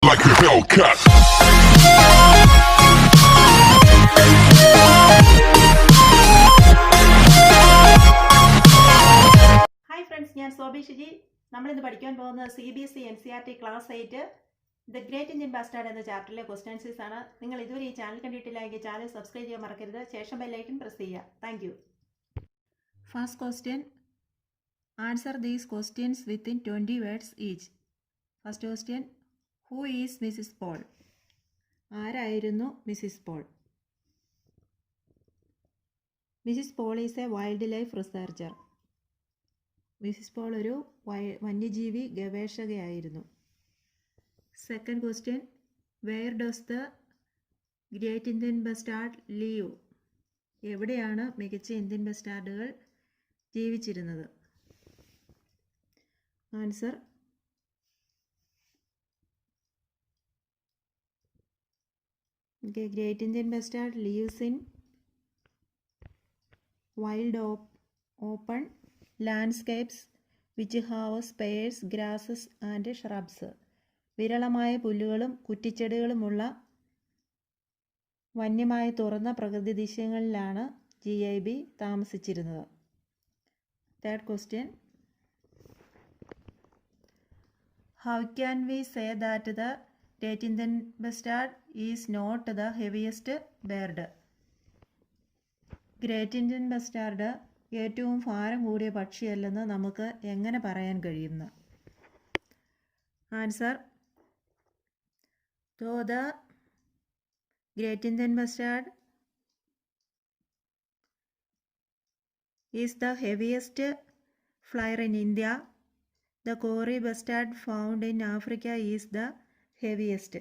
like a Hellcat. Hi friends, ഞാൻ സോബി ഷിജി. നമ്മളിന്ന് പഠിക്കാൻ പോകുന്നത് CBSE NCERT class 8 the great Indian bastard എന്ന ചാപ്റ്ററിലെ ക്വസ്റ്റ്യൻസീസ് ആണ്. നിങ്ങൾ ഇതുവരെ ഈ ചാനൽ കണ്ടിട്ടില്ലെങ്കിൽ ചാനൽ സബ്സ്ക്രൈബ് ചെയ്യാൻ മറക്കരുത്. ശേഷം ബെല്ലൈക്കൺ പ്രസ് ചെയ്യുക. Thank you. First question, answer these questions within 20 words each. First question, who is Mrs Paul? ആരായിരുന്നു Mrs Paul? Mrs Paul is a wildlife researcher. Mrs Paul ഒരു വന്യജീവി ഗവേഷകയായിരുന്നു. Second question, where does the great Indian bustard live? എവിടെയാണ് മികച്ച Indian ബസ്റ്റാർഡുകൾ ജീവിച്ചിരുന്നത്? Answer, great Indian bustard lives in wild open landscapes which have sparse grasses and shrubs. വിരളമായ പുല്ലുകളും കുറ്റിച്ചെടികളുമുള്ള വന്യമായ തുറന്ന പ്രകൃതി ദൃശ്യങ്ങളിലാണ് GIB താമസിച്ചിരുന്നത്. Third question, how can we say that the great Indian bustard is not the heaviest bird? Great Indian bustard ഏറ്റവും ഭാരം കൂടിയ പക്ഷിയല്ലെന്ന് നമുക്ക് എങ്ങനെ പറയാൻ കഴിയുന്നു? Answer, though the great Indian bustard is the heaviest flyer in India, the kori bustard found in Africa is the heaviest.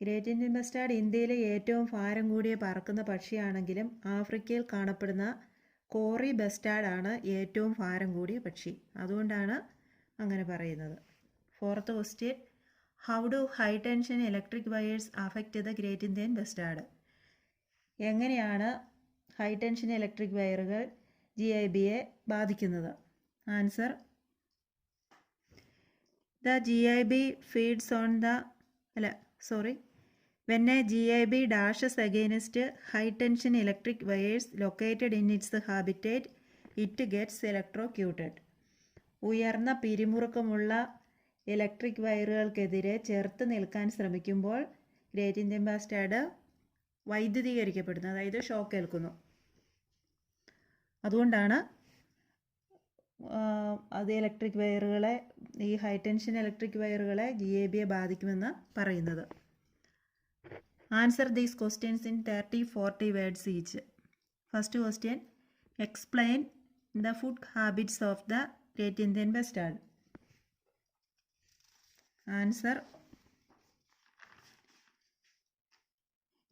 Great Indian bustard ഇന്ത്യയിലെ ഏറ്റവും ഭാരം കൂടിയ പറക്കുന്ന പക്ഷിയാണെങ്കിലും ആഫ്രിക്കയിൽ കാണപ്പെടുന്ന കോറി ബസ്റ്റാർഡ് ആണ് ഏറ്റവും ഭാരം കൂടിയ പക്ഷി. അതുകൊണ്ടാണ് അങ്ങനെ പറയുന്നത്. Fourth question, how do high tension electric wires affect the great Indian bastard? എങ്ങനെയാണ് ഹൈ ടെൻഷൻ ഇലക്ട്രിക് വയറുകൾ GIBയെ ബാധിക്കുന്നത്? Answer, the GIB feeds on when a GIB dashes against high tension electric wires located in its habitat, it gets electrocuted. ഉയർന്ന പിരിമുറുക്കമുള്ള electric വയറുകൾക്കെതിരെ ചെറുത്ത് നിൽക്കാൻ ശ്രമിക്കുമ്പോൾ great Indian bastard വൈദ്യുതീകരിക്കപ്പെടുന്നു, അതായത് shock ഏൽക്കുന്നു. അതുകൊണ്ടാണ് അത് ഇലക്ട്രിക് വയറുകളെ, ഈ ഹൈ ടെൻഷൻ ഇലക്ട്രിക് വയറുകളെ GIBയെ ബാധിക്കുമെന്ന് പറയുന്നത്. Answer these questions in 30-40 words each. First question, explain the food habits of the Great Indian Bustard. Answer,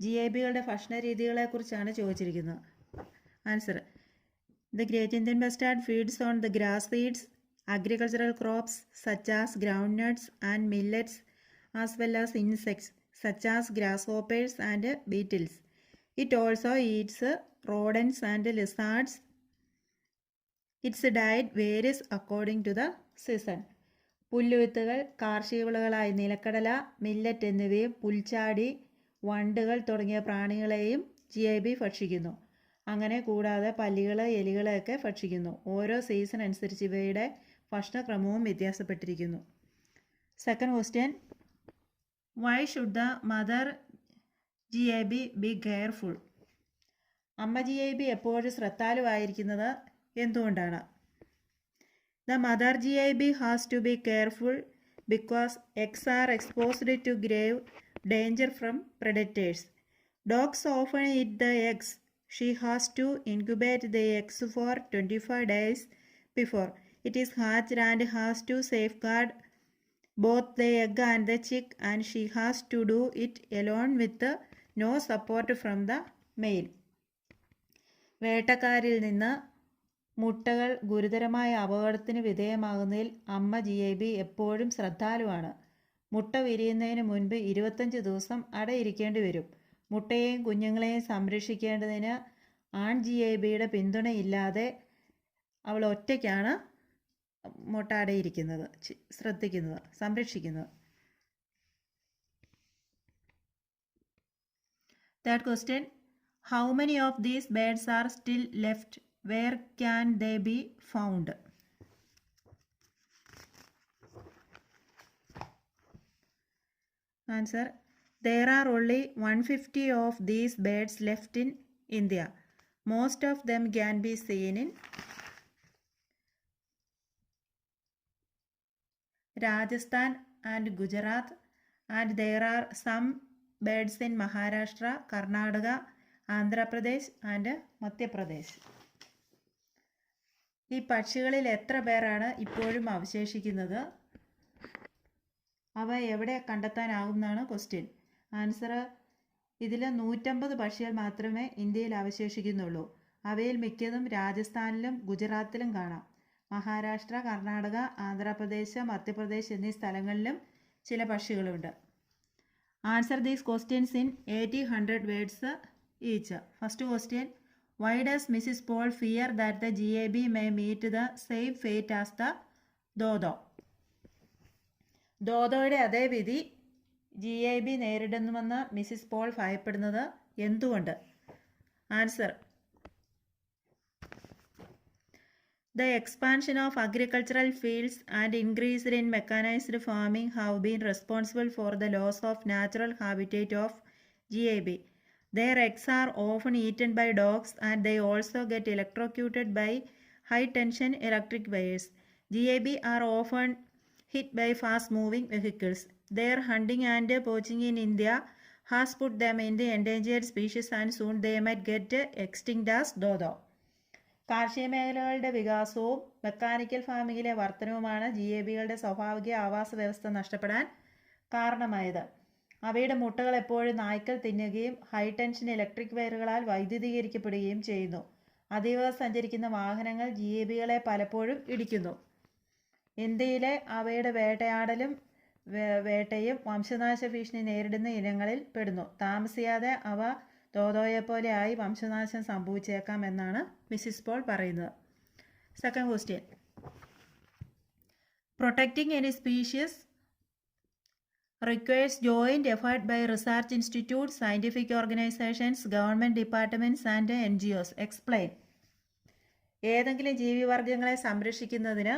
GIBകളുടെ ഭക്ഷണ രീതികളെക്കുറിച്ചാണ് ചോദിച്ചിരിക്കുന്നത്. Answer, The Great Indian Bustard feeds on the grass seeds, agricultural crops such as groundnuts and millets, as well as insects such as grasshoppers and beetles. It also eats rodents and lizards. Its diet varies according to the season. പുല്ലുവിത്തുകൾ, കാർഷിക വിളകളായ നിലക്കടല, millet എന്നിവയും പുൽച്ചാടി, വണ്ടുകൾ തുടങ്ങിയ പ്രാണികളെയും GIB ഭക്ഷിക്കുന്നു. അങ്ങനെ കൂടാതെ പല്ലികൾ, എലികളെയൊക്കെ ഭക്ഷിക്കുന്നു. ഓരോ season അനുസരിച്ച് ഇവയുടെ ഭക്ഷണക്രമവും വ്യത്യാസപ്പെട്ടിരിക്കുന്നു. Second question, why should the mother GIB be careful? അമ്മ GIB എപ്പോഴും ശ്രദ്ധാലുവായിരിക്കുന്നത് എന്തുകൊണ്ടാണ്? The mother GIB has to be careful because eggs are exposed to grave danger from predators. Dogs often eat the eggs. She has to incubate the eggs for 25 days before it is hatched and has to safeguard both the egg and the chick, and she has to do it alone with no support from the male. വേട്ടക്കാരിൽ നിന്ന് മുട്ടകൾ ഗുരുതരമായ അപകടത്തിന് വിധേയമാകുന്നതിൽ അമ്മ GIB എപ്പോഴും ശ്രദ്ധാലുവാണ്. മുട്ട വിരിയുന്നതിന് മുൻപ് 25 ദിവസം അടയിരിക്കേണ്ടി വരും. മുട്ടയെയും കുഞ്ഞുങ്ങളെയും സംരക്ഷിക്കേണ്ടതിന് ആൺ GIBയുടെ പിന്തുണയില്ലാതെ അവൾ ഒറ്റയ്ക്കാണ് മൊട്ടാടെയിരിക്കുന്നത്, ശ്രദ്ധിക്കുന്നത്, സംരക്ഷിക്കുന്നത്. Third question, how many of these birds are still left? Where can they be found? Answer, there are only 150 of these birds left in India. Most of them can be seen in Rajasthan and Gujarat, and there are some birds in Maharashtra, Karnataka, Andhra Pradesh and Madhya Pradesh. ഈ പക്ഷികളിൽ എത്ര പേരാണ് ഇപ്പോഴും അവശേഷിക്കുന്നത്? അവ എവിടെ കണ്ടെത്താനാകും എന്നാണ് ക്വസ്റ്റ്യൻ. ആൻസർ, ഇതിൽ 150 പക്ഷികൾ മാത്രമേ ഇന്ത്യയിൽ അവശേഷിക്കുന്നുള്ളൂ. അവയിൽ മിക്കതും രാജസ്ഥാനിലും ഗുജറാത്തിലും കാണാം. മഹാരാഷ്ട്ര, കർണാടക, ആന്ധ്രാപ്രദേശ്, മധ്യപ്രദേശ് എന്നീ സ്ഥലങ്ങളിലും ചില പക്ഷികളുണ്ട്. Answer these questions in 80-100 words each. First question, why does Mrs Paul fear that the GAB may meet the same fate as the dodo? ദോദോയുടെ അതേ വിധി GAB നേരിടുന്നുവെന്ന് മിസ്സിസ് പോൾ ഭയപ്പെടുന്നത് എന്തുകൊണ്ട്? Answer, the expansion of agricultural fields and increase in mechanized farming have been responsible for the loss of natural habitat of GAB. Their eggs are often eaten by dogs and they also get electrocuted by high tension electric wires. GAB are often hit by fast moving vehicles. Their hunting and poaching in India has put them in the endangered species and soon they might get extinct as dodo. കാർഷിക മേഖലകളുടെ വികാസവും mechanical ഫാമിങ്ങിലെ വർധനവുമാണ് GABകളുടെ സ്വാഭാവിക ആവാസ വ്യവസ്ഥ നഷ്ടപ്പെടാൻ കാരണമായത്. അവയുടെ മുട്ടകൾ എപ്പോഴും നായ്ക്കൾ തിന്നുകയും ഹൈ ടെൻഷൻ ഇലക്ട്രിക് വയറുകളാൽ വൈദ്യുതീകരിക്കപ്പെടുകയും ചെയ്യുന്നു. അതിവേഗം സഞ്ചരിക്കുന്ന വാഹനങ്ങൾ GABകളെ പലപ്പോഴും ഇടിക്കുന്നു. ഇന്ത്യയിലെ അവയുടെ വേട്ടയും വംശനാശ ഭീഷണി നേരിടുന്ന ഇനങ്ങളിൽ പെടുന്നു. താമസിയാതെ അവ ദോദോയെപ്പോലെ ആയി വംശനാശം സംഭവിച്ചേക്കാം എന്നാണ് മിസ്സിസ് പോൾ പറയുന്നത്. Second question, protecting any species requires joint effort by research institutes, scientific organizations, government departments and NGOs. Explain. ഏതെങ്കിലും ജീവിവർഗങ്ങളെ സംരക്ഷിക്കുന്നതിന്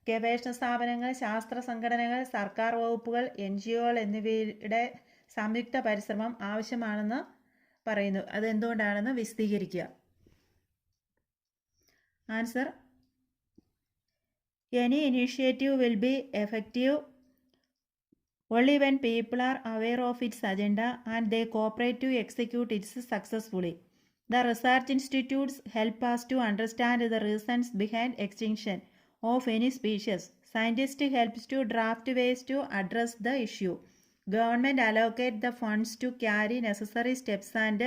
ഗവേഷണ സ്ഥാപനങ്ങൾ, ശാസ്ത്ര സംഘടനകൾ, സർക്കാർ വകുപ്പുകൾ, NGOകൾ എന്നിവയുടെ സംയുക്ത പരിശ്രമം ആവശ്യമാണെന്ന് പറയുന്നു. അതെന്തുകൊണ്ടാണെന്ന് വിശദീകരിക്കുക. Answer, any initiative will be effective only when people are aware of its agenda and they cooperate to execute it successfully. The research institutes help us to understand the reasons behind extinction of any species. Scientists help to draft ways to address the issue. Government allocate the funds to carry necessary steps and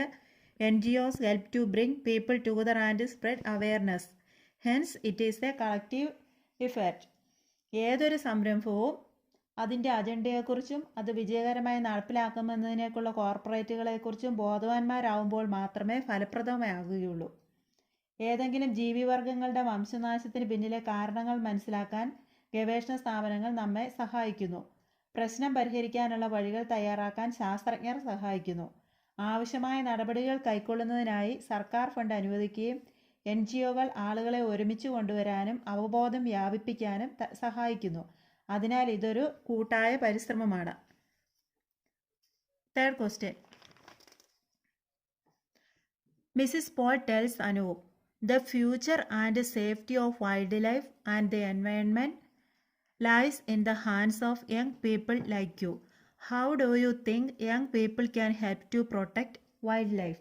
NGOs help to bring people together and spread awareness. Hence, it is a collective effort. ഏതൊരു സംരംഭവും അതിൻ്റെ അജണ്ടയെക്കുറിച്ചും അത് വിജയകരമായി നടപ്പിലാക്കുമെന്നതിനേക്കുള്ള കോർപ്പറേറ്റുകളെക്കുറിച്ചും ബോധവാന്മാരാകുമ്പോൾ മാത്രമേ ഫലപ്രദമാകുകയുള്ളൂ. ഏതെങ്കിലും ജീവിവർഗങ്ങളുടെ വംശനാശത്തിന് പിന്നിലെ കാരണങ്ങൾ മനസ്സിലാക്കാൻ ഗവേഷണ സ്ഥാപനങ്ങൾ നമ്മെ സഹായിക്കുന്നു. പ്രശ്നം പരിഹരിക്കാനുള്ള വഴികൾ തയ്യാറാക്കാൻ ശാസ്ത്രജ്ഞർ സഹായിക്കുന്നു. ആവശ്യമായ നടപടികൾ കൈക്കൊള്ളുന്നതിനായി സർക്കാർ ഫണ്ട് അനുവദിക്കുകയും NGOകൾ ആളുകളെ ഒരുമിച്ച് കൊണ്ടുവരാനും അവബോധം വ്യാപിപ്പിക്കാനും സഹായിക്കുന്നു. അതിനാൽ ഇതൊരു കൂട്ടായ പരിശ്രമമാണ്. Third question, Mrs Paul tells Anoop, the future and safety of wildlife and the environment lies in the hands of young people like you. How do you think young people can help to protect wildlife?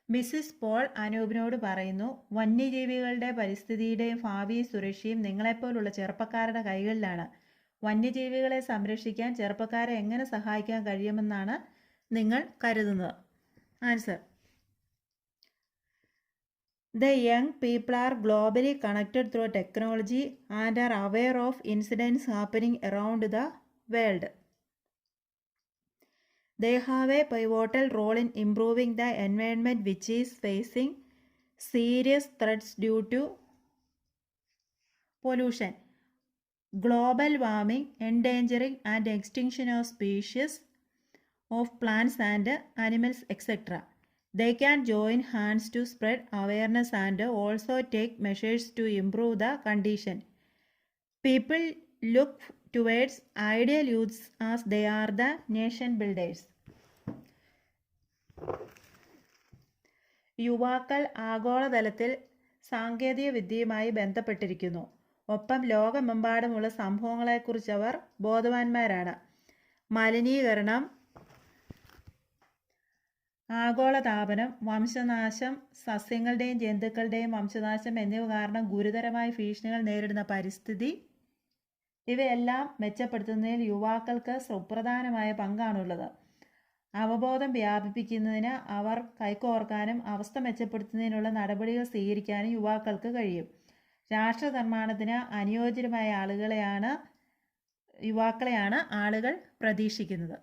Mrs Paul അനൂപിനോട് പറയുന്നു, വന്യജീവികളുടെ പരിസ്ഥിതിയുടെയും ഭാവി സുരക്ഷയും നിങ്ങളെപ്പോലുള്ള ചെറുപ്പക്കാരുടെ കൈകളിലാണ്. വന്യജീവികളെ സംരക്ഷിക്കാൻ ചെറുപ്പക്കാരെ എങ്ങനെ സഹായിക്കാൻ കഴിയുമെന്നാണ് നിങ്ങൾ കരുതുന്നത്? Answer, the young people are globally connected through technology and are aware of incidents happening around the world. They have a pivotal role in improving the environment which is facing serious threats due to pollution, global warming, endangering and extinction of species of plants and animals, etc. They can join hands to spread awareness and also take measures to improve the condition. People look towards ideal youths as they are the nation builders. യുവാക്കൾ ആഗോളതലത്തിൽ സാങ്കേതിക വിദ്യയുമായി ബന്ധപ്പെട്ടിരിക്കുന്നു. ഒപ്പം ലോകമെമ്പാടുമുള്ള സംഭവങ്ങളെക്കുറിച്ച് അവർ ബോധവാന്മാരാണ്. മലിനീകരണം, ആഗോളതാപനം, വംശനാശം, സസ്യങ്ങളുടെയും ജന്തുക്കളുടെയും വംശനാശം എന്നിവ കാരണം ഗുരുതരമായ ഭീഷണികൾ നേരിടുന്ന പരിസ്ഥിതി, ഇവയെല്ലാം മെച്ചപ്പെടുത്തുന്നതിൽ യുവാക്കൾക്ക് സുപ്രധാനമായ പങ്കാണുള്ളത്. അവബോധം വ്യാപിപ്പിക്കുന്നതിന് അവർ കൈകോർക്കാനും അവസ്ഥ മെച്ചപ്പെടുത്തുന്നതിനുള്ള നടപടികൾ സ്വീകരിക്കാനും യുവാക്കൾക്ക് കഴിയും. രാഷ്ട്ര നിർമ്മാണത്തിന് അനുയോജ്യമായ യുവാക്കളെയാണ് ആളുകൾ പ്രതീക്ഷിക്കുന്നത്.